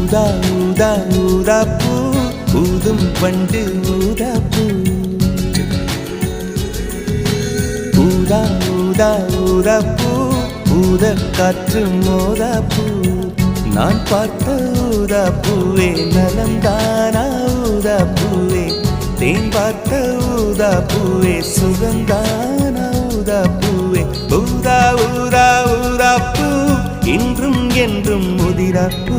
ஊதா ஊதா ஊதாப்பூ ஊதும் பண்டு ஊதாப்பூ ஊதா ஊதா ஊதாப்பூ ஊத காற்று மோதாப்பூ நான் பார்த்த ஊதாப்பூவே நலந்தானா ஊதாப்பூவே தேன் பார்த்த ஊதாப்பூவே சுகந்தானா ஊதாப்பூவே ஊதா ஊதா ஊதாப்பூ இன்றும் என்றும் முதிராப்பூ